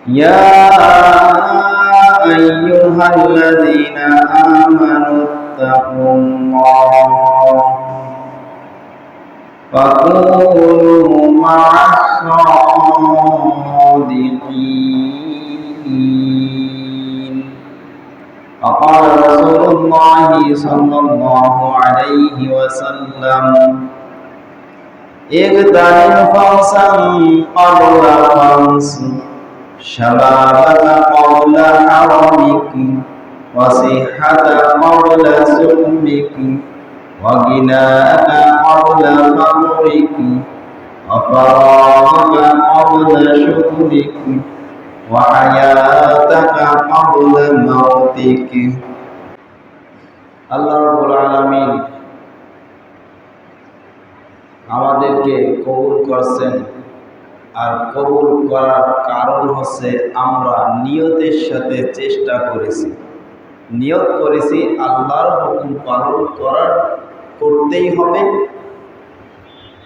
يا أيها الذين آمنوا اتقوا الله فكونوا مع الصادقين. فقال رسول الله صلى الله عليه وسلم اغتنم خمسا قبل خمس شبابك قبل حرمك وصحتك قبل سقمك وغناءك قبل فقرك وفراغك قبل شغلك وحياتك قبل موتك. আল্লাহ রাব্বুল আলামিন আমাদেরকে কবুল করছেন, আর কবুল করার কারণ হচ্ছে আমরা নিয়তের সাথে চেষ্টা করেছি। নিয়ত করেছি আল্লাহর হুকুম পালন করতেই হবে,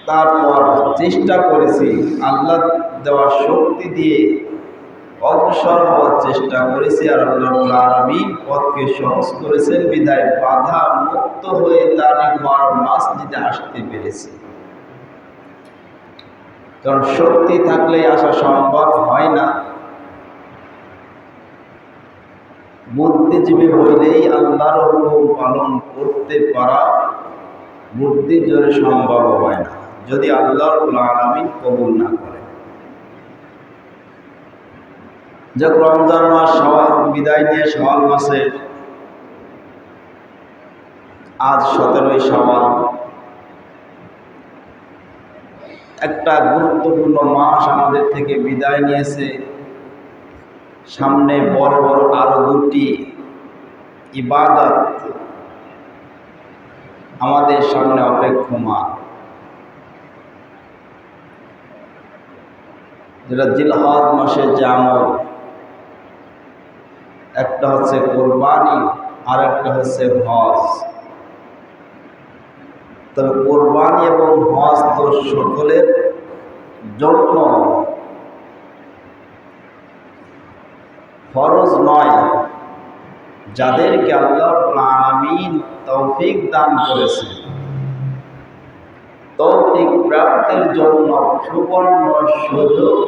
তারপর চেষ্টা করেছি আল্লাহ দেওয়ার শক্তি দিয়ে অগ্রসর হওয়ার চেষ্টা করেছি। আর আল্লাহ রাব্বুল আলামিন পথকে সহজ করেছেন বিধায় বাধা মুক্ত হয়ে তার ঘর মসজিদে আসতে পেরেছি। কারণ শক্তি থাকলে আসা সম্ভব হয় না, বুদ্ধিজীবী হইলেই আল্লাহর হুকুম পালন করতে পারা বুদ্ধির জোরে সম্ভব হয় না যদি আল্লাহ রাব্বুল আলামিন কবুল না করে। যখন রমজান মাস বিদায় নিয়ে শাওয়াল মাসে আজ 17ই শাওয়াল, একটা গুরুত্বপূর্ণ মাস আমাদের থেকে বিদায় নিয়েছে। সামনে বড় বড় আরো দুটি ইবাদত আমাদের সামনে অপেক্ষমান, যেটা জিলহজ মাসের যে আমল, একটা হচ্ছে কোরবানি আর একটা হচ্ছে হজ। তবে কোরবানি এবং হজ তো সকলের জন্য ফরজ নয়। যাদেরকে আল্লাহ রাব্বুল আলামিন তৌফিক দান করেছে, তৌফিক প্রাপ্তির জন্য সুবর্ণ সুযোগ,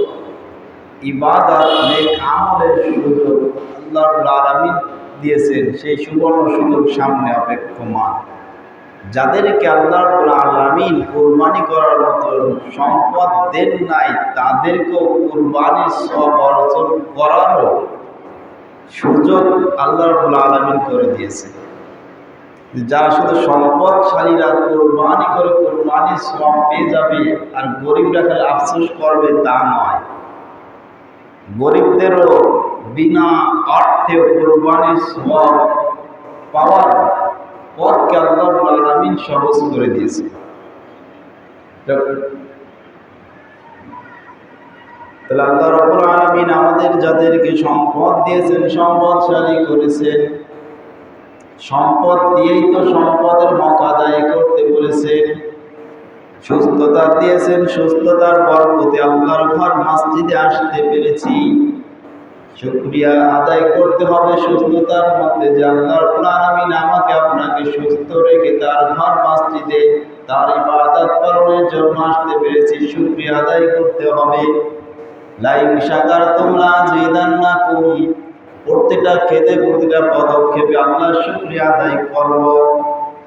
ইবাদত নেক আমলের সুযোগ আল্লাহ রাব্বুল আলামিন দিয়েছেন। সেই সুবর্ণ সুযোগ সামনে অপেক্ষমান। যাদেরকে আল্লাহ রাব্বুল আলামিন কুরবানি করার মতো সম্পদ দেন নাই, তাদেরকেও কুরবানির সওয়াব অর্জন করারও সুযোগ আল্লাহ রাব্বুল আলামিন করে দিয়েছে। যারা শুধু সম্পদশালীরা কুরবানি করে কুরবানির সওয়াব পেয়ে যাবে আর গরিবরা খালি আফসোস করবে তা নয়। গরিবদেরও বিনা অর্থে কুরবানির সওয়াব পাওয়ার পথকে আল্লাহ রাব্বুল আলামিন সহজ করে দিয়েছে। তাহলে আল্লাহ রাব্বুল আলামিন আমাদের যাদেরকে সম্পদ দিয়েছেন, সম্পদশালী করেছেন, সম্পদ দিয়েই তো সম্পদের হক আদায় করতে বলেছেন। সুস্থতা দিয়েছেন, সুস্থতার বরকতে আল্লাহর ঘর মসজিদে আসতে পেরেছি। শুকরিয়া আদায় করতে হবে সুস্থতার মধ্যে যে আল্লাহ রাব্বুল আলামিন আমাকে আপনাকে সুস্থ রেখে তার ঘর মসজিদে তার ইবাদত পালনের জন্য আসতে পেরেছি। শুকরিয়া আদায় করতে হবে। লাইন শাকারতুম লাযিদান্নাকুম, প্রত্যেকটা খেতে প্রতিটা পদক্ষেপে আল্লাহর শুকরিয়া আদায় করব।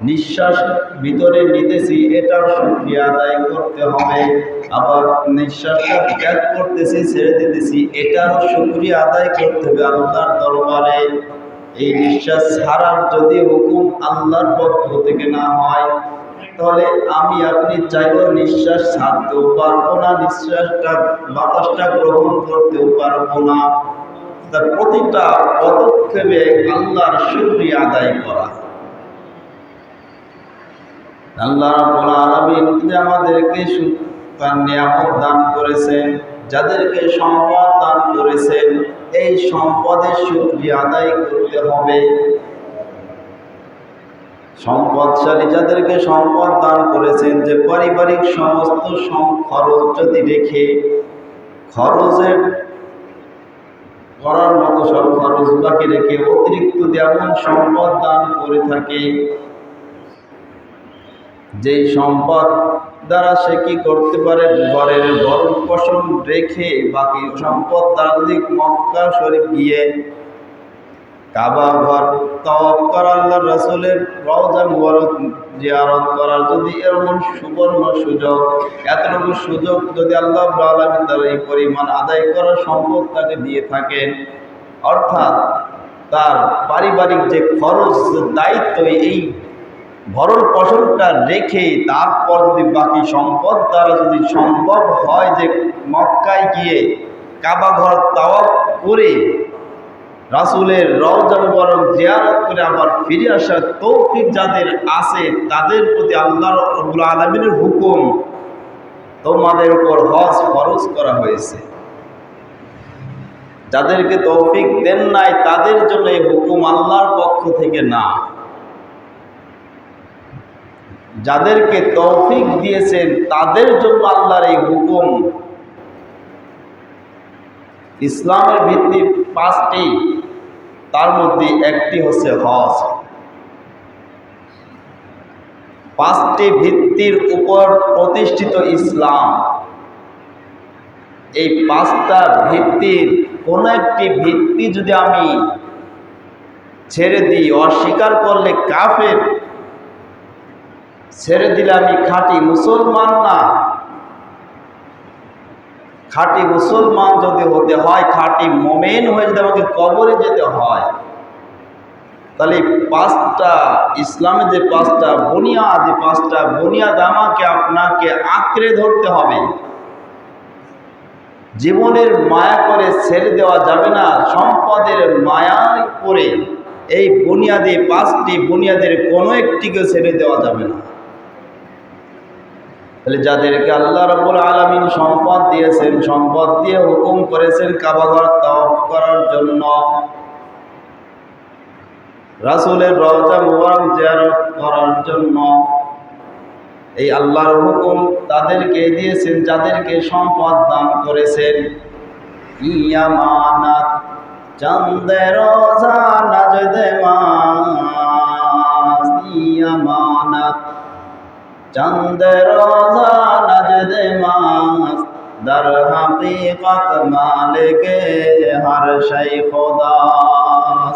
নিঃশ্বাস ভিতরে নিতেছি, এটার শুকরিয়া আদায় করতে হবে। আবার নিঃশ্বাসটা ত্যাগ করতেছি, ছেড়ে দিতেছি, এটারও শুকরিয়া আদায় করতে হবে আল্লাহর দরবারে। এই নিঃশ্বাস ছাড়ার যদি হুকুম আল্লাহর পক্ষ থেকে না হয়, তাহলে আমি আপনি চাইলেও নিঃশ্বাস ছাড়তেও পারবো না, নিঃশ্বাসটা বাতাসটা গ্রহণ করতেও পারবো না। তার প্রতিটা পদক্ষেপে আল্লাহর শুকরিয়া আদায় করা। আল্লাহ রাব্বুল আলামিন আমাদেরকে তার নিয়ামত দান করেছেন, যাদেরকে সম্পদ দান করেছেন, এই সম্পদের শুকরিয়া আদায় করতে হবে। সম্পদশালী যাদেরকে সম্পদ দান করেছেন, যে পারিবারিক সমস্ত খরচ যদি রেখে খরচের করার মতো সব খরচ বাকি রেখে অতিরিক্ত এমন সম্পদ দান করে থাকে, যেই সম্পদ দ্বারা সে কি করতে পারে, ঘরের ভরণ পোষণ রেখে বাকি সম্পদ দ্বারা যদি মক্কা শরীফ গিয়ে কাবা ঘর তওয়াফ করা, আল্লাহর রাসূলের রওজা মুবারক জিয়ারত করার যদি এমন সুবর্ণ সুযোগ, এতটুকু সুযোগ যদি আল্লাহ রাব্বুল আলামিন তার এই পরিমাণ আদায় করার সম্পদ তাকে দিয়ে থাকেন, অর্থাৎ তার পারিবারিক যে খরচ দায়িত্ব এই ভরণ পোষণটা রেখে তারপর যদি বাকি সম্পদ দ্বারা যদি সম্ভব হয় যে মক্কায় গিয়ে কাবা ঘর তাওয়াফ করে রাসূলের রওজা মুবারক জিয়ারত করে আবার ফিরে আসার তৌফিক যাদের আছে, তাদের প্রতি আল্লাহ রাব্বুল আলামিনের হুকুম, তোমাদের উপর হজ ফরজ করা হয়েছে। যাদেরকে তৌফিক দেন নাই তাদের জন্য এই হুকুম আল্লাহর পক্ষ থেকে না, যাদেরকে তৌফিক দিয়েছেন তাদের জন্য আল্লাহর এই হুকুম। ইসলামের ভিত্তি 5টি, তার মধ্যে একটি হচ্ছে হজ। 5টি ভিত্তির উপর প্রতিষ্ঠিত ইসলাম। এই 5টা ভিত্তির কোন একটি ভিত্তি যদি আমি ছেড়ে দিই, অস্বীকার করলে কাফের, ছেড়ে দিলে আমি খাঁটি মুসলমান না। খাঁটি মুসলমান যদি হতে হয়, খাঁটি মুমিন হয়ে যদি আমাকে কবরে যেতে হয়, তাহলে 5টা ইসলামের যে 5টা বুনিয়াদ আমাকে আপনাকে আঁকড়ে ধরতে হবে। জীবনের মায়া করে ছেড়ে দেওয়া যাবে না, সম্পদের মায়ায় করে এই বুনিয়াদি 5টি বুনিয়াদের কোনো একটিকে ছেড়ে দেওয়া যাবে না। তাহলে যাদেরকে আল্লাহ রাব্বুল আলামিন সম্পদ দিয়েছেন, সম্পদ দিয়ে হুকুম করেছেন কাবা ঘর তাওয়াফ করার জন্য, রাসূলের রওজা মুবারক জিয়ারত করার জন্য, এই আল্লাহর হুকুম তাদেরকে দিয়েছেন যাদেরকে সম্পদ দান করেছেন। ইয়ামানাত চাঁদের রোজা নাজদে মাস, ইয়ামানাত চাঁদের রোজা নাজদে মাস, در হাকিকত মালিকে হর শাই খোদাস।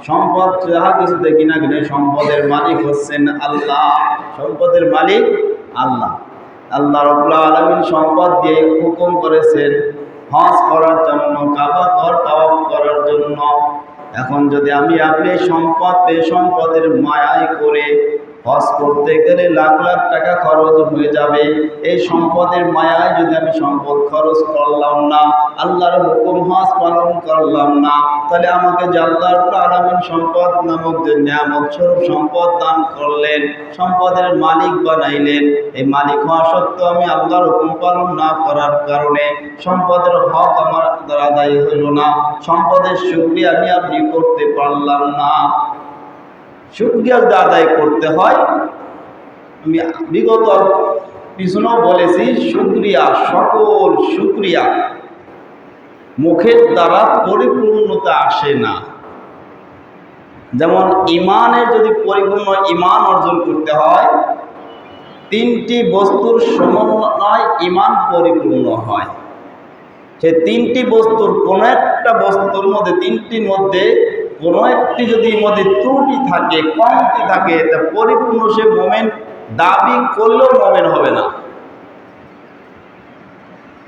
সম্পদ যাহা কিছু দেখি না কেন, সম্পদের মালিক হচ্ছেন আল্লাহ। সম্পদের মালিক আল্লাহ। আল্লাহ রাব্বুল আলামিন সম্পদ দিয়ে হুকুম করেছেন হজ করার জন্য, কাবা ঘর তাওয়াফ করার জন্য। এখন যদি আমি আপনি সম্পদ পেয়ে সম্পদের মায়ায় করে হজ করতে গেলে লাখ লাখ টাকা খরচ হয়ে যাবে। এই সম্পদের মায়ায় যদি আমি সম্পদ খরচ করলাম না, আল্লাহর হুকুম হজ পালন করলাম না, তাহলে আমাকে যে আল্লাহ রাব্বুল আলামিন সম্পদ নামক যে নিয়ামত স্বরূপ সম্পদ দান করলেন, সম্পদের মালিক বানাইলেন, এই মালিক হওয়া সত্ত্বেও আমি আল্লাহর হুকুম পালন না করার কারণে সম্পদের হক আমার দ্বারা আদায় হইল না। সম্পদের শুকরিয়া আমি আপনি করতে পারলাম না। শুকরিয়া যদি আদায় করতে হয়, আমি বিগত পিছনেও বলেছি, শুকরিয়া, সকল শুকরিয়া মুখের দ্বারা পরিপূর্ণতা আসে না। যেমন ইমানের যদি পরিপূর্ণ ইমান অর্জন করতে হয়, 3টি বস্তুর সমন্বয় ইমান পরিপূর্ণ হয়। সে 3টি বস্তুর কোনো একটা বস্তুর মধ্যে, 3টির মধ্যে কোনো একটি যদি মধ্যে ত্রুটি থাকে, কমতি থাকে, তা পরিপূর্ণ সে মুমিন দাবি করলেও মুমিন হবে না।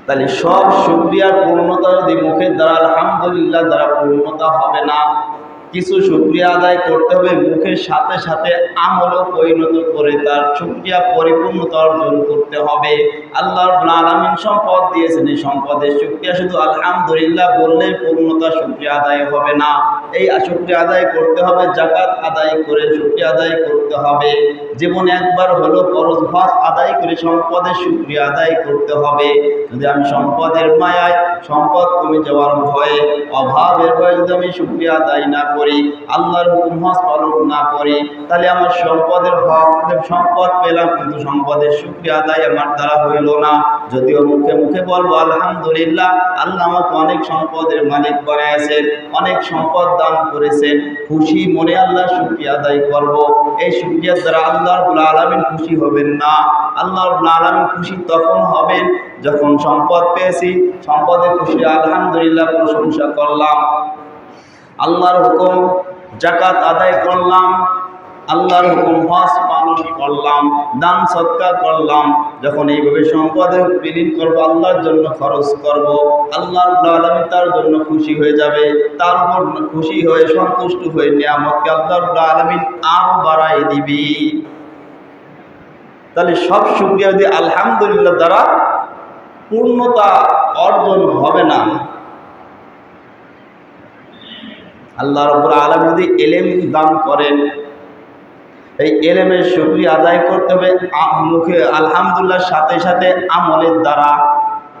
তাহলে সব শুকরিয়ার পূর্ণতা যদি মুখের দ্বারা আলহামদুলিল্লাহ দ্বারা পূর্ণতা হবে না। কিছু শুকরিয়া আদায় করতে হবে, মুখের সাথে সাথে আমলও পরিণত করে তার শুকরিয়া পরিপূর্ণতা অর্জন করতে হবে। আল্লাহ রাব্বুল আলামিন সম্পদ দিয়েছেন, এই সম্পদের শুকরিয়া শুধু আলহামদুলিল্লাহ বললেই পূর্ণতা শুকরিয়া আদায় হবে না। এই শুকরিয়া আদায় করতে হবে, যাকাত আদায় করে শুকরিয়া আদায় করতে হবে, জীবনে একবার হলো ফরজ হজ আদায় করে সম্পদের শুকরিয়া আদায় করতে হবে। যদি আমি সম্পদের মায়ায়, সম্পদ কমে যাওয়ার ভয়ে, অভাবের ভয়ে যদি আমি শুকরিয়া আদায় না করি, আল্লাহর হুকুম হজ পালন না করি, তাহলে আমার সম্পদের হক, সম্পদ পেলাম কিন্তু সম্পদের শুকরিয়া আদায় আমার দ্বারা হইল না। যদিও মুখে মুখে বলবো আলহামদুলিল্লাহ, আল্লাহ আমাকে অনেক সম্পদের মালিক বানিয়েছেন, অনেক সম্পদ দান করেছেন, খুশি মনে আল্লাহ শুকরিয়া আদায় করব। এই শুকরিয়ার দ্বারা আল্লাহ রাব্বুল আলামিন খুশি হবেন না। আল্লাহ রাব্বুল আলামিন খুশি তখন হবেন যখন সম্পদ পেয়েছি, সম্পদে খুশি আলহামদুলিল্লাহ প্রশংসা করলাম, আল্লাহর হুকুম যাকাত আদায় করলাম, আল্লাহর হুকুম হজ পালন করলাম, দান সদকা করলাম। যখন এইভাবে সম্পদে বিলীন করবো, আল্লাহর জন্য খরচ করব, আল্লাহ রাব্বুল আলামিন তার জন্য খুশি হয়ে যাবে, তার উপর খুশি হয়ে সন্তুষ্ট হয়ে নিয়ামতকে আল্লাহ রাব্বুল আলামিন আরো বাড়াই দিবি। তাহলে সব শুকরিয়া যদি আলহামদুলিল্লাহ দ্বারা পূর্ণতা অর্জন হবে না। আল্লাহ রাব্বুল আলামিন যদি ইলম দান করেন, এই ইলমের শুকরিয়া আদায় করতে হবে মুখে আলহামদুলিল্লাহ সাথে সাথে আমলের দ্বারা।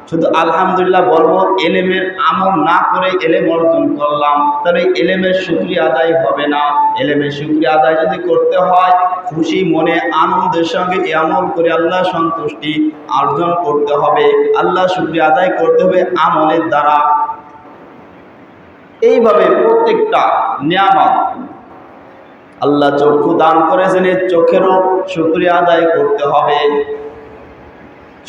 শুধু আলহামদুলিল্লাহ বলবো, ইলমের আমল না করে ইলম অর্জন করলাম, তাহলে ইলমের শুকরিয়া আদায় হবে না। ইলমের শুকরিয়া আদায় যদি করতে হয়, খুশি মনে আনন্দের সঙ্গে এই আমল করে আল্লাহ সন্তুষ্টি অর্জন করতে হবে, আল্লাহ শুকরিয়া আদায় করতে হবে আমলের দ্বারা। এইভাবে প্রত্যেকটা নিয়ামত, আল্লাহ চক্ষু দান করেছেন, এই চোখেরও শুকরিয়া আদায় করতে হবে।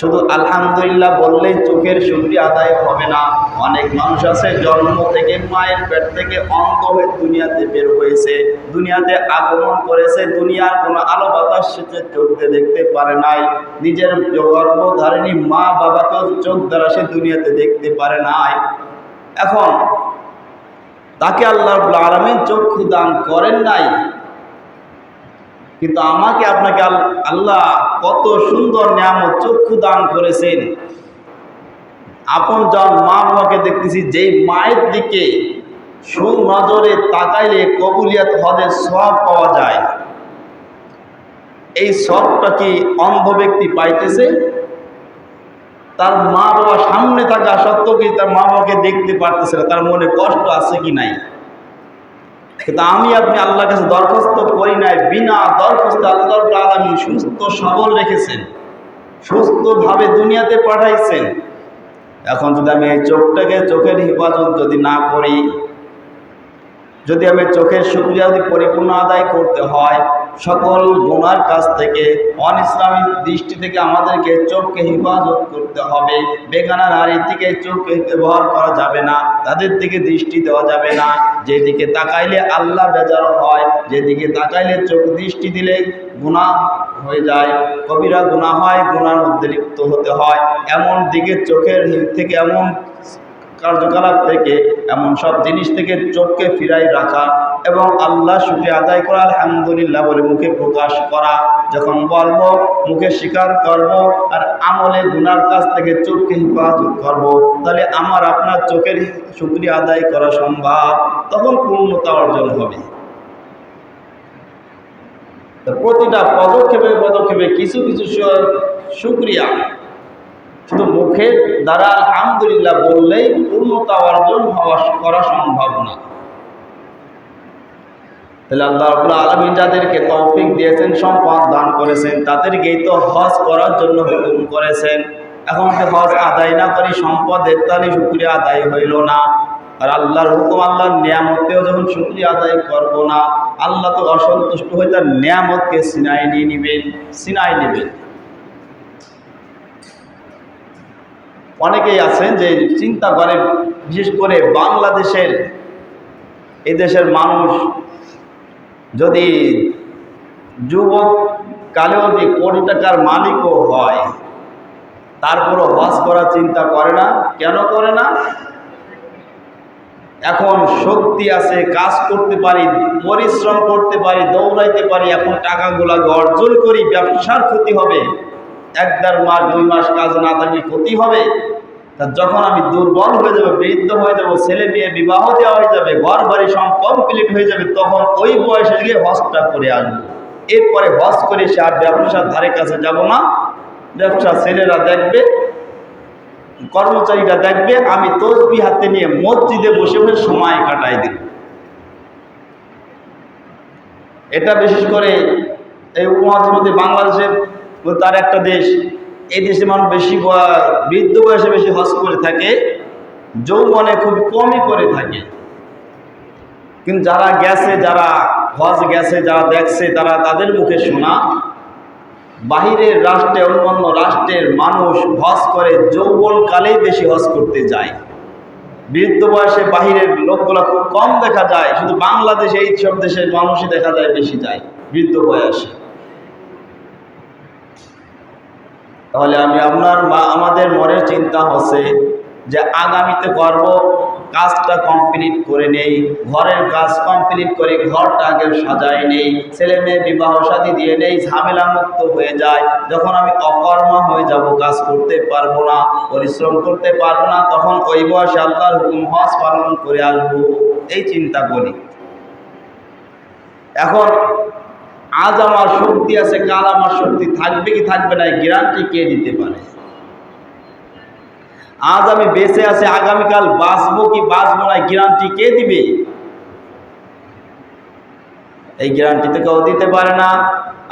শুধু আলহামদুলিল্লাহ বললেই চোখের শুকরিয়া আদায় হবে না। অনেক মানুষ আছে জন্ম থেকে মায়ের পেট থেকে অন্ধ হয়ে দুনিয়াতে বের হয়েছে, দুনিয়াতে আগমন করেছে, দুনিয়ার কোনো আলো বাতাস সে চোখে দেখতে পারে নাই, নিজের গর্ভধারিণী মা বাবাকে চোখ দ্বারা সে দুনিয়াতে দেখতে পারে নাই। এখন তাকে আল্লাহ রাব্বুল আলামিন চক্ষু দান করেন নাই, কিন্তু আমাকে আপনাকে আল্লাহ কত সুন্দর নিয়ামত চক্ষু দান করেছেন। আপন যখন মা বাবাকে দেখতেছি, যেই মায়ের দিকে সুনজরে তাকাইলে কবুলিয়াত হজের সওয়াব পাওয়া যায়, এই সওয়াবটা কি অন্ধ ব্যক্তি পাইতেছে? তার মা বাবা সামনে থাকা সত্ত্বেও কি তার মা বাবাকে দেখতে পারতেছে না? তার মনে কষ্ট আছে কি নাই? কিন্তু আমি আপনি আল্লাহর কাছে দরখাস্ত করি নাই, বিনা দরখাস্তে আল্লাহ রাব্বুল আলামিন সুস্থ সবল রেখেছেন, সুস্থভাবে দুনিয়াতে পাঠাইছেন। এখন যদি আমি এই চোখটাকে, চোখের হেফাজত যদি না করি, যদি আমি চোখের শুকরিয়া যদি পরিপূর্ণ আদায় করতে হয়, সকল গুনার কাছ থেকে, অন ইসলামিক দৃষ্টি থেকে আমাদেরকে চোখকে হেফাজত করতে হবে। বেগানা নারীর দিকে চোখকে ব্যবহার করা যাবে না, তাদের দিকে দৃষ্টি দেওয়া যাবে না। যেদিকে তাকাইলে আল্লাহ বেজার হয়, যেদিকে তাকাইলে চোখ দৃষ্টি দিলে গুনাহ হয়ে যায়, কবিরা গুনাহ হয়, গুনার মধ্যে লিপ্ত হতে হয়। এমন দিকে চোখের থেকে, এমন কার্যকলাপ থেকে, এমন সব জিনিস থেকে চোখকে ফিরাই রাখা এবং আল্লাহ শুকরিয়া আদায় করা, আলহামদুলিল্লাহ বলে মুখে প্রকাশ করা। যখন বলবো, মুখে স্বীকার করব, আর আমলে গুনার কাছ থেকে চোখকে হেফাজত করব, তাহলে আমার আপনার চোখের শুকরিয়া আদায় করা সম্ভব, তখন পূর্ণতা অর্জন হবে। প্রতিটা পদক্ষেপে পদক্ষেপে কিছু কিছু শুকরিয়া শুধু মুখের দ্বারা আলহামদুলিল্লাহ বললেই পূর্ণতা অর্জন করা সম্ভব না। তাহলে আল্লাহ রাব্বুল আলামিন যাদেরকে তৌফিক দিয়েছেন, সম্পদ দান করেছেন, তাদেরকেই তো হজ করার জন্য হুকুম করেছেন। এখন তো হজ আদায় না করি সম্পদের, তাহলে শুকরিয়া আদায় হইল না। আর আল্লাহর হুকুম, আল্লাহর নিয়ামতেও যখন শুকরিয়া আদায় করবো না, আল্লাহ তো অসন্তুষ্ট হয়ে তার নিয়ামতকে সিনাই নেবেন। অনেকেই আছেন যে চিন্তা করেন, বিশেষ করে বাংলাদেশের, এই দেশের মানুষ যদি যুবক কালেও যে কোটি টাকার মালিকও হয়, তারপরও হজ করার চিন্তা করে না। কেন করে না? এখন শক্তি আছে, কাজ করতে পারি, পরিশ্রম করতে পারি, দৌড়াইতে পারি, এখন টাকাগুলা অর্জন করি, ব্যবসার ক্ষতি হবে, 1-1.5 মাস 2 মাস কাজ না থাকলে ক্ষতি হবে। তা যখন আমি দুর্বল হয়ে যাবো, বৃদ্ধ হয়ে যাবো, ছেলে মেয়ে বিবাহ দেওয়া হয়ে যাবে, ঘর বাড়ি সব কমপ্লিট হয়ে যাবে, তখন ওই বয়সে গিয়ে হজটা করে আসবো। এরপরে হজ করে সে আর ব্যবসার ধারে কাছে যাব না। ব্যবসা ছেলেরা দেখবে, কর্মচারীরা দেখবে, আমি তসবিহ হাতে নিয়ে মসজিদে বসে বসে সময় কাটাই দিব। এটা বিশেষ করে এই উপমহাদেশে বাংলাদেশে তার একটা দেশ, এই দেশে মানুষ বেশি বৃদ্ধ বয়সে বেশি হজ করে থাকে, যৌবনে খুব কমই করে থাকে। কিন্তু যারা গেছে, যারা হজ গেছে, যারা দেখছে, তারা তাদের মুখে শোনা, বাহিরের রাষ্ট্রে, অন্যান্য রাষ্ট্রের মানুষ হজ করে যৌবনকালেই বেশি হজ করতে যায়। বৃদ্ধ বয়সে বাহিরের লোকগুলো খুব কম দেখা যায়, শুধু বাংলাদেশে এই সব দেশের মানুষই দেখা যায় বেশি যায় বৃদ্ধ বয়সে। তাহলে আমি আপনার বা আমাদের মনের চিন্তা হচ্ছে যে আগামীতে করব, কাজটা কমপ্লিট করে নেই, ঘরের কাজ কমপ্লিট করে ঘরটা আগে সাজাই নেই, ছেলে মেয়ে বিবাহ শাদী দিয়ে নেই, ঝামেলা মুক্ত হয়ে যায়। যখন আমি অকর্মা হয়ে যাব, কাজ করতে পারবো না, পরিশ্রম করতে পারবো না, তখন ওই বয়সে আল্লাহর হুকুম হজ পালন করে আসবো, এই চিন্তা করি। এখন আজ আমার শক্তি আছে, কাল আমার শক্তি থাকবে কি থাকবে না, গ্যারান্টি কে দিতে পারে? আজ আমি বেঁচে আছি, আগামীকাল বাঁচবো কি বাঁচবো না, গ্যারান্টি কে দিবে? এই গ্যারান্টি তো কেউ দিতে পারে না।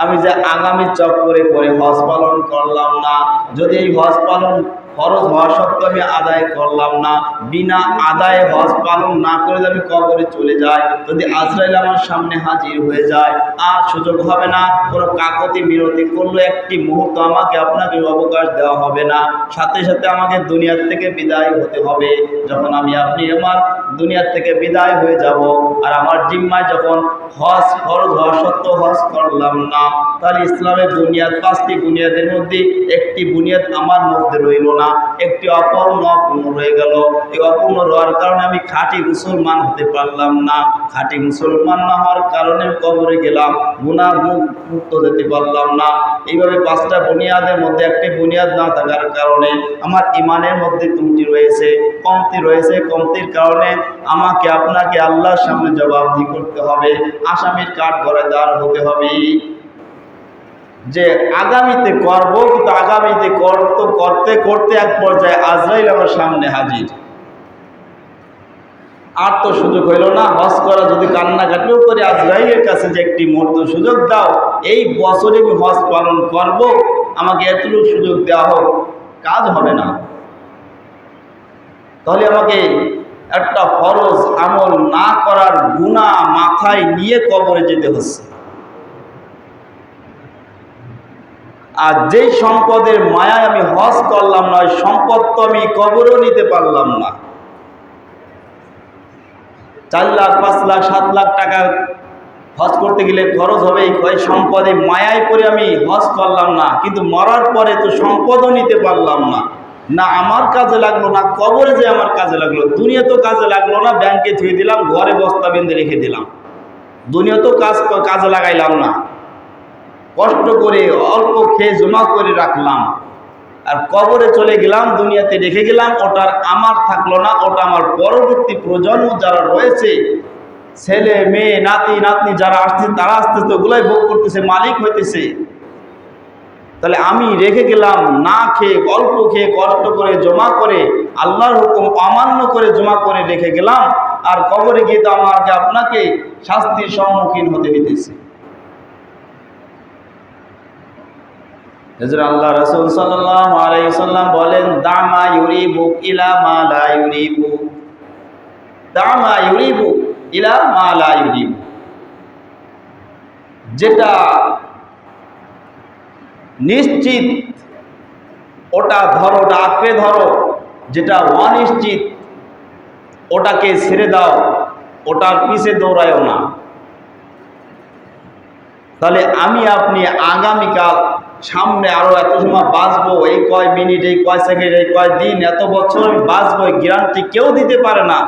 আমি যে আগামী চক্করে পরে হজ পালন করলাম না, যদি এই হজ পালন ফরজ হওয়া সত্ত্বেও আমি আদায় করলাম না, বিনা আদায়ে হজ পালন না করে যদি আমি কবরে চলে যাই, যদি আজরাইল আমার সামনে হাজির হয়ে যায়, আর সুযোগ হবে না, কোনো কাকতি বিরতি করলো একটি মুহূর্ত আমাকে আপনাকে অবকাশ দেওয়া হবে না, সাথে সাথে আমাকে দুনিয়ার থেকে বিদায় হতে হবে। যখন আমি আপনি আমার দুনিয়ার থেকে বিদায় হয়ে যাব, আর আমার জিম্মায় যখন হজ ফরজ হওয়া সত্ত্বেও হজ করলাম না, তাহলে ইসলামের বুনিয়াদ, 5টি বুনিয়াদের মধ্যে একটি বুনিয়াদ আমার মধ্যে রইল না, একটি অপূর্ণ রয়ে গেল। এই অপূর্ণ রওয়ার কারণে আমি খাঁটি মুসলমান হতে পারলাম না। খাঁটি মুসলমান না হওয়ার কারণে কবরে গেলাম, গুনাহ মুক্ত যেতে পারলাম না। এইভাবে 5টা বুনিয়াদের মধ্যে একটি বুনিয়াদ না থাকার কারণে আমার ইমানের মধ্যে ত্রুটি রয়েছে, কমতি রয়েছে। কমতির কারণে আমাকে আপনাকে আল্লাহর সামনে জবাবদিহি করতে হবে, আসামির কাঠ গড়ায় দাঁড় হতে হবে। যে আগামীতে করব, কিন্তু আগামীতে করতে করতে এক পর্যায়ে আজরাইল আমার সামনে হাজির, আর তো সুযোগ হইল না। হজ করা যদি কান্নাকাটিও করে আজরাইলের কাছে যে একটি মুহূর্ত সুযোগ দাও, এই বছরে আমি হজ পালন করব, আমাকে এতটুকু সুযোগ দেওয়া হোক, কাজ হবে না। তাহলে আমাকে একটা ফরজ আমল না করার গুনাহ মাথায় নিয়ে কবরে যেতে হচ্ছে। আর যেই সম্পদের মায়ায় আমি হজ করলাম না, ওই সম্পদ তো আমি কবরও নিতে পারলাম না। 4 লাখ 5 লাখ 7 লাখ টাকা হজ করতে গেলে খরচ হবে, ওই সম্পদে মায়ায় পড়ে আমি হজ করলাম না, কিন্তু মরার পরে তো সম্পদও নিতে পারলাম না, না আমার কাজে লাগলো, না কবরে যে আমার কাজে লাগলো। দুনিয়া তো কাজে লাগলো না, ব্যাংকে থুয়ে দিলাম, ঘরে বস্তা বেঁধে রেখে দিলাম, দুনিয়া তো কাজে লাগাইলাম না, কষ্ট করে অল্প খেয়ে জমা করে রাখলাম, আর কবরে চলে গেলাম, দুনিয়াতে রেখে গেলাম, ওটার আমার থাকলো না, ওটা আমার পরবর্তী প্রজন্ম যারা রয়েছে, ছেলে মেয়ে নাতি নাতনি যারা আসছে, তারা আসতেছে, ওগুলাই ভোগ করতেছে, মালিক হইতেছে। তাহলে আমি রেখে গেলাম না খেয়ে, অল্প খেয়ে, কষ্ট করে জমা করে, আল্লাহর হুকুম অমান্য করে জমা করে রেখে গেলাম, আর কবরে গিয়ে তো আমাকে আপনাকে শাস্তির সম্মুখীন হতে হইতেছে। আল্লাহ রাসূল সাল্লাল্লাহু আলাইহি ওয়াসাল্লাম বলেন, দামা ইউরিবু ইলা মা লা ইউরিবু, দামা ইউরিবু ইলা মা লা ইউরিবু। যেটা নিশ্চিত ওটা ধরো, ওটা আঁকড়ে ধরো, যেটা অনিশ্চিত ওটাকে ছেড়ে দাও, ওটার পিছে দৌড়ায়ও না। তাহলে আমি আপনি আগামীকাল সামনে আরো এত সময় বাঁচবো, এই কয় মিনিট, এই কয় সেকেন্ড, এই কয় দিন, এত বছর আমি বাঁচবো, গ্যারান্টি কেউ দিতে পারে না।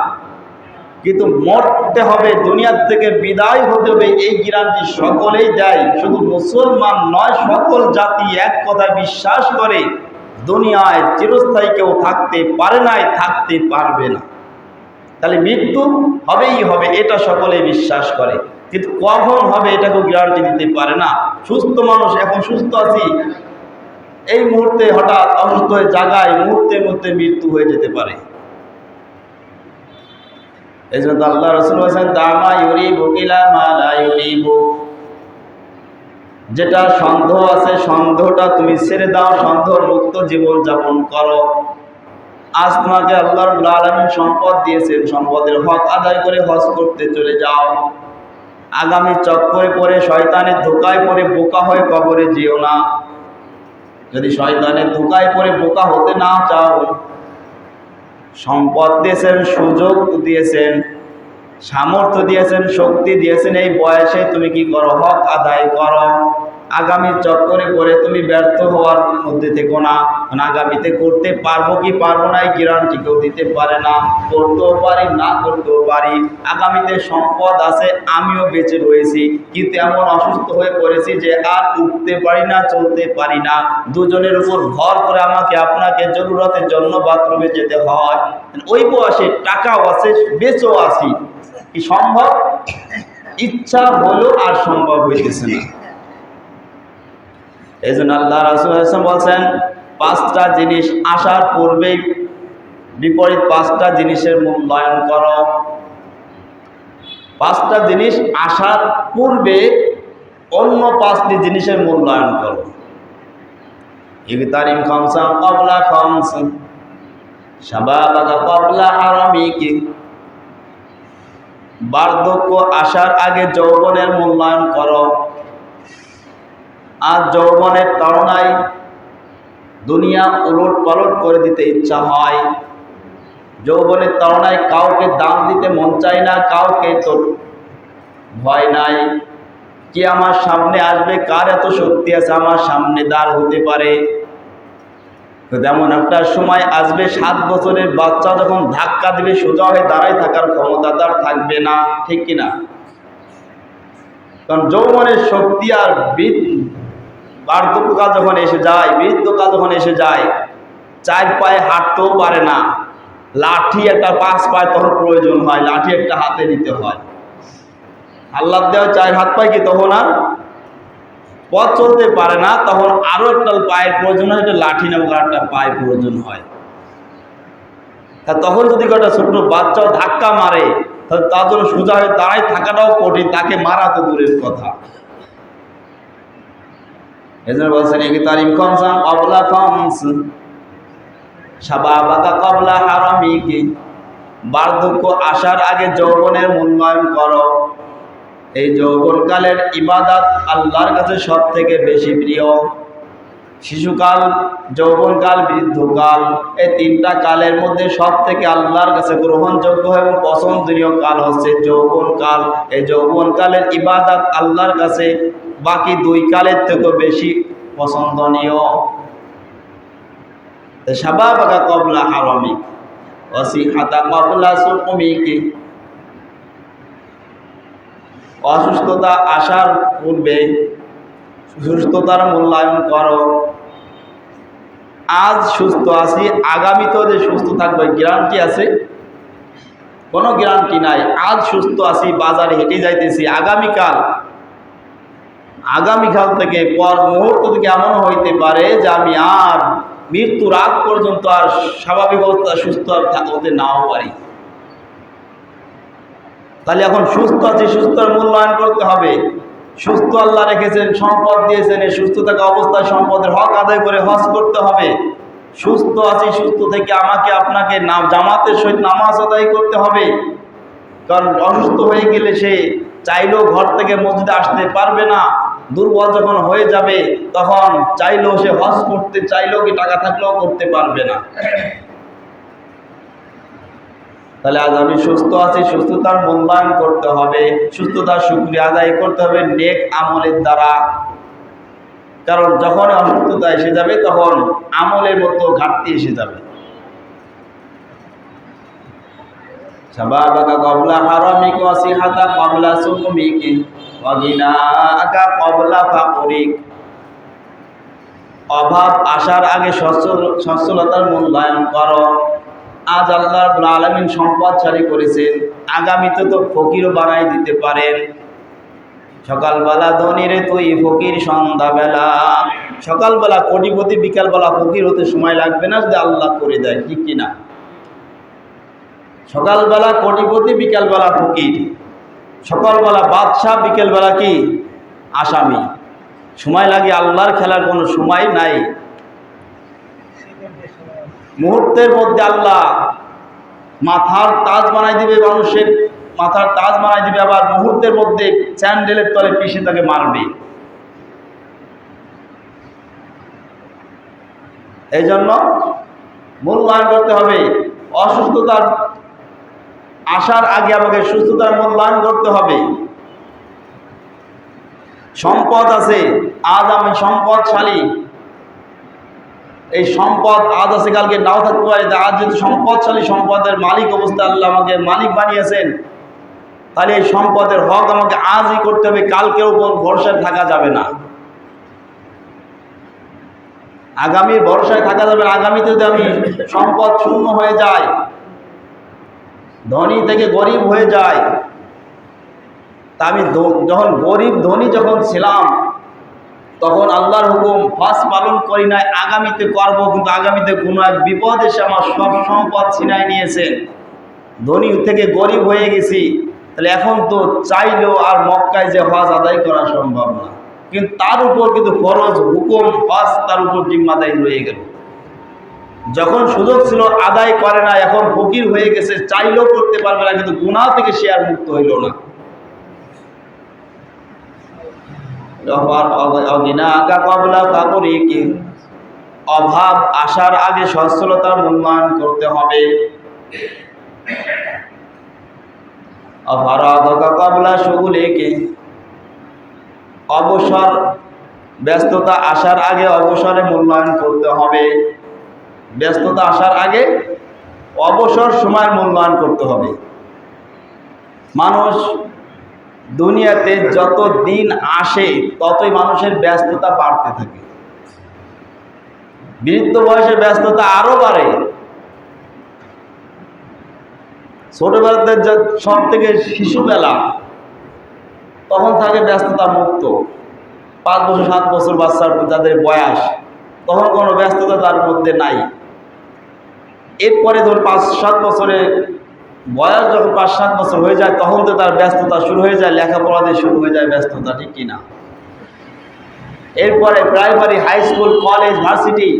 কিন্তু মরতে হবে, দুনিয়ার থেকে বিদায় হতে হবে, এই গ্যারান্টি সকলেই দেয়। শুধু মুসলমান নয়, সকল জাতি এক কথা বিশ্বাস করে দুনিয়ায় চিরস্থায়ী কেউ থাকতে পারে নাই, থাকতে পারবে না। তাহলে মৃত্যু হবেই হবে, এটা সকলে বিশ্বাস করে, কিন্তু কখন হবে এটা কেউ গ্যারান্টি দিতে পারে না। সুস্থ মানুষ, এখন সুস্থ আছি, এই মুহূর্তে হঠাৎ অসুস্থ হয়ে জায়গায় মুহূর্তের মধ্যে মৃত্যু হয়ে যেতে পারে। এই জন্য আল্লাহ রাসূল বলেছেন, দামা ইউরিবু ইলা মা লা ইউরিবু, যেটা সন্দেহ আছে সন্দেহটা তুমি ছেড়ে দাও, সন্দেহ মুক্ত জীবন যাপন করো। আজ তোমাকে আল্লাহ রাব্বুল আলামিন সম্পদ দিয়েছেন, সম্পদের হক আদায় করে হজ করতে চলে যাও। আগামী চক্করে পড়ে শয়তানের ধোকায় পড়ে বোকা হয়ে কবরে যেও না। যদি শয়তানের ধোকায় পড়ে বোকা হতে না চাও, সম্পদ দিয়েছেন, সুযোগ দিয়েছেন, সামর্থ্য দিয়েছেন, শক্তি দিয়েছেন, এই বয়সে তুমি কি করো? হক আদায় করো। আগামী চক্করে পড়ে তুমি ব্যর্থ হওয়ার মধ্যে থেকো না। আগামীতে করতে পারবো কি পারবো না এই গ্যারান্টি কেউ দিতে পারে না। করতেও পারি, না করতেও পারি। আগামীতে সম্পদ আছে, আমিও বেঁচে রয়েছি, কিন্তু এমন অসুস্থ হয়ে পড়েছি যে আর উঠতে পারি না, চলতে পারি না। দুজনের উপর ভর করে আমাকে আপনাকে জরুরতের জন্য বাথরুমে যেতে হয়। ওই বয়সে টাকাও আছে, বেঁচেও আছি, কি সম্ভব? ইচ্ছা হলো আর সম্ভব হইতেছে না। এই জন্য আল্লাহ রাসূল বলছেন, 5টা জিনিস আসার পূর্বে বিপরীত 5টা জিনিসের মূল্যায়ন করো। 5টা জিনিস আসার পূর্বে অন্য 5টি জিনিসের মূল্যায়ন করো। ইগতারিম খামসান ক্বাবলা খামস, শাবাবাকা ক্বাবলা হারামিক, বার্ধক্য আসার আগে যৌবনের মূল্যায়ন করো। আর যৌবনের তাড়নায় দুনিয়া উলট পালট করে দিতে ইচ্ছা হয়, যৌবনের তাড়নায় কাউকে দান দিতে মন চায় না, কাউকে তো ভয় নাই, কি আমার সামনে আসবে, কার এত শক্তি আছে আমার সামনে দাঁড় হতে পারে। তেমন একটা সময় আসবে, 7 বছরের বাচ্চা যখন ধাক্কা দিবে সোজা হয়ে দাঁড়ায় থাকার ক্ষমতা তার থাকবে না, ঠিক কিনা? কারণ যৌবনের শক্তি আর বার্ধক্যকাল যখন এসে যায়, বৃদ্ধকাল যখন এসে যায়, 4 পায়ে হাঁটতেও পারে না, লাঠি একটা 5 পায়ে তখন প্রয়োজন হয়, লাঠি একটা হাতে নিতে হয়। আল্লাহ দেওয়া 4 হাত পায় কি তখন আর পথ চলতে পারে না, তখন আরো একটা পায়ের প্রয়োজন হয়, একটা লাঠি নামক একটা পায়ের প্রয়োজন হয়। তখন যদি একটা ছোট্ট বাচ্চাও ধাক্কা মারে, তাহলে তার জন্য সোজা হয়ে দাঁড়ায় থাকাটাও কঠিন, তাকে মারা তো দূরের কথা। এজন্য বলছেন, ইগতারিম খামসান ক্বাবলা খামস, শাবাবাকা ক্বাবলা হারামিক, বার্ধক্য আসার আগে যৌবনের মূল্যায়ন করো। এই যৌবনকালের ইবাদত আল্লাহর কাছে সব থেকে বেশি প্রিয়। শিশুকাল, যৌবনকাল, বৃদ্ধকাল, এই 3টা কালের মধ্যে সব থেকে আল্লাহর কাছে গ্রহণযোগ্য এবং পছন্দনীয় কাল হচ্ছে যৌবনকাল। এই যৌবনকালের ইবাদত আল্লাহর কাছে বাকি 2 কালের থেকেও বেশি পছন্দনীয়। শাবাবাকা ক্বাবলা হারামিক ওয়া সিহাতা ক্বাবলা সুকুমিক, অসুস্থতা আসার পূর্বে সুস্থতার মূল্যায়ন করো। আজ সুস্থ আছি, আগামীতেও যে সুস্থ থাকবে গ্যারান্টি আছে? কোনো গ্যারান্টি নাই। আজ সুস্থ আছি, বাজারে হেঁটে যাইতেছি, আগামীকাল থেকে পর মুহূর্ত থেকে এমন হইতে পারে যে আমি আর মৃত্যুর আগ পর্যন্ত আর স্বাভাবিক অবস্থা সুস্থ হতে নাও পারি। তাহলে এখন সুস্থ আছি, সুস্থর মূল্যায়ন করতে হবে। সুস্থ আল্লাহ রেখেছেন, সম্পদ দিয়েছেন, এই সুস্থ থাকা অবস্থায় সম্পদের হক আদায় করে হজ করতে হবে। সুস্থ আছি, সুস্থ থেকে আমাকে আপনাকে জামাতের সহিত নামাজ আদায় করতে হবে। কারণ অসুস্থ হয়ে গেলে সে চাইলেও ঘর থেকে মসজিদে আসতে পারবে না। দুর্বল যখন হয়ে যাবে তখন চাইলেও সে হজ করতে চাইলেও কি টাকা থাকলেও করতে পারবে না। তাহলে আজ আমি সুস্থ আছি, সুস্থতার মূল্যায়ন করতে হবে, সুস্থতার শুকরিয়া আদায় করতে হবে নেক আমলের দ্বারা। কারণ যখন অসুস্থতা এসে যাবে তখন আমলের মতো ঘাটতি এসে যাবে। শাবাবাকা ক্বাবলা হারামিক ওয়া সিহাতা ক্বাবলা সুকুমিক ওয়া গিনাকা ক্বাবলা ফাকরিক। অভাব আসার আগে সচ্ছলতার মূল্যায়ন করো। আজ আল্লাহ রাব্বুল আলামিন সম্পদশালী করেছেন, আগামীতে তো ফকিরও বানাই দিতে পারেন। সকালবেলা ধনী রে তুই ফকির সন্ধ্যাবেলা। সকালবেলা কোটিপতি, বিকালবেলা ফকির হতে সময় লাগবে না যদি আল্লাহ করে দেয়, ঠিক কিনা? সকালবেলা কোটিপতি, বিকালবেলা ফকির। সকালবেলা বাদশাহ, বিকেলবেলা কি আসামি। সময় লাগে, আল্লাহর খেলার কোনো সময় নাই। মুহূর্তের মধ্যে আল্লাহ মাথার তাজ বানাই দিবে, মানুষের মাথার তাজ বানাই দিবে, আবার মুহূর্তের মধ্যে স্যান্ডেলের তলে পিষে তাকে মারবে। এই জন্য মূল্যায়ন করতে হবে। অসুস্থতার আসার আগে আমাকে সুস্থতার মূল্যায়ন করতে হবে। সম্পদ আছে, আজ আমি সম্পদশালী, এই সম্পদ আজ আছে কালকে নাও থাকতে পারে। আজ যদি সম্পদশালী, সম্পদের মালিক অবস্থা আল্লাহ আমাকে মালিক বানিয়েছেন, তাহলে এই সম্পদের হক আমাকে আজই করতে হবে, কালকের উপর ভরসায় থাকা যাবে না। আগামীর ভরসায় থাকা যাবে না। আগামীতে যদি আমি সম্পদ শূন্য হয়ে যায়, ধনী থেকে গরিব হয়ে যায়, তা আমি যখন গরিব ধনী যখন ছিলাম তখন আল্লাহর হুকুম ফার্স্ট পালন করি নাই, আগামীতে করব, কিন্তু আগামীতে কোনো এক বিপদ এসে আমার সব সম্পদ ছিনাই নিয়েছেন, ধনী থেকে গরিব হয়ে গেছি। তাহলে এখন তো চাইলেও আর মক্কায় যে হজ আদায় করা সম্ভব না, কিন্তু তার উপর কিন্তু ফরজ হুকুম হজ তার উপর জিম্মাদারি রয়ে গেল। যখন সুযোগ ছিল আদায় করে না, এখন ফকির হয়ে গেছে, চাইলেও করতে পারবে না, কিন্তু গুনাহ থেকে সে আর মুক্ত হইল না। অভাব আসার আগে সচ্ছলতার মূল্যায়ন করতে হবে। অবসর ব্যস্ততা আসার আগে অবসরে মূল্যায়ন করতে হবে। ব্যস্ততা আসার আগে অবসর সময়ের মূল্যায়ন করতে হবে। মানুষ দুনিয়াতে যত দিন আসে ততই মানুষের ব্যস্ততা বাড়তে থাকে। বৃদ্ধ বয়সে ব্যস্ততা আরো বাড়ে। ছোটবেলাতে সব থেকে শিশুবেলা, তখন থাকে ব্যস্ততা মুক্ত। 5 বছর 7 বছর বাচ্চার যাদের বয়স, তখন কোনো ব্যস্ততা তার মধ্যে নাই। এরপরে ধর 5-7 বছরে বয়স, যখন 5-7 বছর হয়ে যায় তখন তো তার ব্যস্ততা শুরু হয়ে যায়, লেখাপড়া দিয়ে শুরু হয়ে যায় ব্যস্ততা, ঠিক কিনা? এরপরে primary, high school, college, varsity,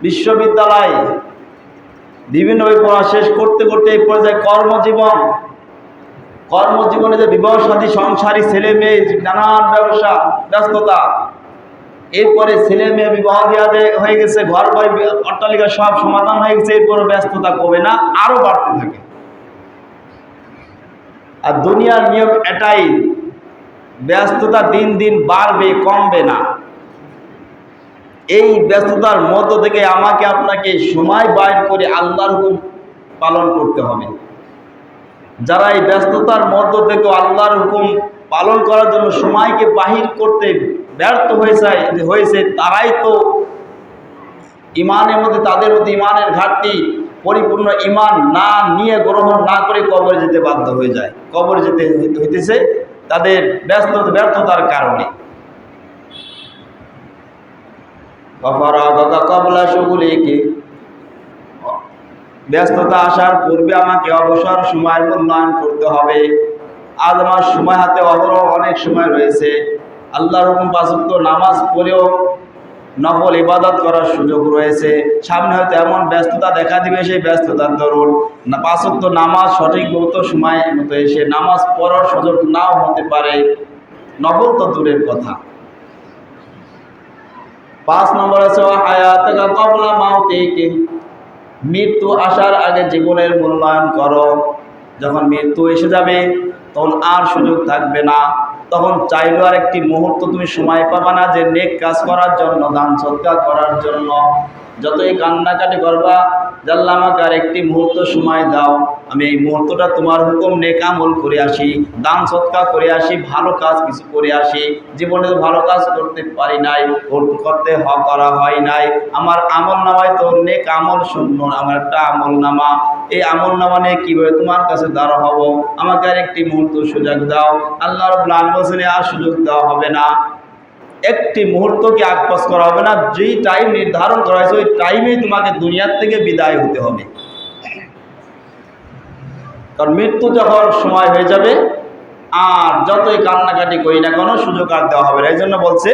বিশ্ববিদ্যালয়, বিভিন্ন পড়া শেষ করতে করতে এই পর্যায়ে কর্মজীবন। কর্মজীবনে যে বিবাহ শাদী, সংসারী, ছেলে মেয়ে, নানান ব্যবসা ব্যস্ততা। এরপরে ছেলে মেয়ে বিবাহ দেওয়া হয়ে গেছে, ঘর বাড়ি অট্টালিকা সব সমাধান হয়ে গেছে, এরপরে ব্যস্ততা কমে না, আরো বাড়তে থাকে। আর দুনিয়ার নিয়ম এটাই, ব্যস্ততা দিন দিন বাড়বে, কমবে না। এই ব্যস্ততার মধ্য থেকে আমাকে আপনাকে সময় বাইর করে আল্লাহর হুকুম পালন করতে হবে। যারা এই ব্যস্ততার মধ্য থেকে আল্লাহর হুকুম পালন করার জন্য সময়কে বাহির করতে ব্যর্থ হয়েছে, তারাই তো ইমানের মধ্যে, তাদের মধ্যে ইমানের ঘাটতি, পরিপূর্ণ ইমান না নিয়ে, গ্রহণ না করে কবরে যেতে বাধ্য হয়ে যায়। কবরে যেতে হইতেছে তাদের ব্যর্থতার কারণে। ব্যস্ততা আসার পূর্বে আমাকে অবসর সময়ের মূল্যায়ন করতে হবে। আজ আমার সময় হাতে অহরহ অনেক সময় রয়েছে। আল্লাহর হুকুম 5 ওয়াক্ত নামাজ পড়েও নফল ইবাদত করার সুযোগ রয়েছে। সামনে হয়তো এমন ব্যস্ততা দেখা দিবে, সেই ব্যস্ততার দরুন 5 ওয়াক্ত নামাজ সঠিক মতো সময় মতো এসে নামাজ পড়ার সুযোগ নাও হতে পারে, নফল তো দূরের কথা। 5 নম্বর আছে হায়াতাকা ক্বাবলা মাউতিকা, মৃত্যু আসার আগে জীবনের মূল্যায়ন করো। যখন মৃত্যু এসে যাবে তখন আর সুযোগ থাকবে না, তখন চাইলেও আর একটি মুহূর্ত তুমি সময় পাবা না যে নেক কাজ করার জন্য, দান সদকা করার জন্য। যতই কান্নাকাটি করবা, আল্লাহ আমাকে আর একটি মুহূর্ত সময় দাও, আমি এই মুহূর্তটা তোমার হুকুম নেক আমল করে আসি, দান সৎকার করে আসি, ভালো কাজ কিছু করে আসি। জীবনে ভালো কাজ করতে পারি নাই, করা হয় নাই। আমার আমল নামায় তো নেক আমল শূন্য, আমার একটা আমল নামা। এই আমল নামা নিয়ে কীভাবে তোমার কাছে দাঁড়া হব? আমাকে আর একটি মুহূর্ত সুযোগ দাও। আল্লাহ রাব্বুল আলামিন বলেন, আর সুযোগ দেওয়া হবে না, একটি মুহূর্তকে আগপাস করা হবে না। যেই টাইম নির্ধারণ করা হয়েছে ওই টাইমেই তোমাকে দুনিয়ার থেকে বিদায় হতে হবে। কারণ মৃত্যু যখন সময় হয়ে যাবে, আর যতই কান্নাকাটি করি না কোনো সুযোগ আর দেওয়া হবে না। এই জন্য বলছে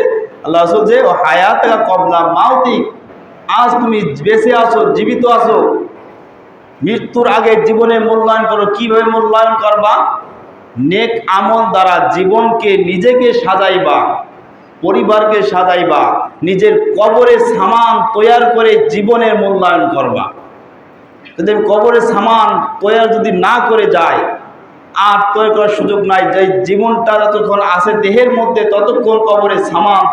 আল্লাহ রাসূল যে ও হায়াতা কবলা মাউতিক, আজ তুমি বেঁচে আছো, জীবিত আছো, মৃত্যুর আগে জীবনে মূল্যায়ন করো। কিভাবে মূল্যায়ন করবা? নেক আমল দ্বারা জীবনকে, নিজেকে সাজাইবা, পরিবারকে সাজাইবা, নিজের কবরে সামান তৈয়ার করে জীবনের মূল্যায়ন করবা। যদি কবরে সামান তৈয়ার যদি না করে যায়, আর তৈরি করার সুযোগ নাই, যে জীবনটা যতক্ষণ আছে দেহের মধ্যে ততক্ষণ কবরে সামান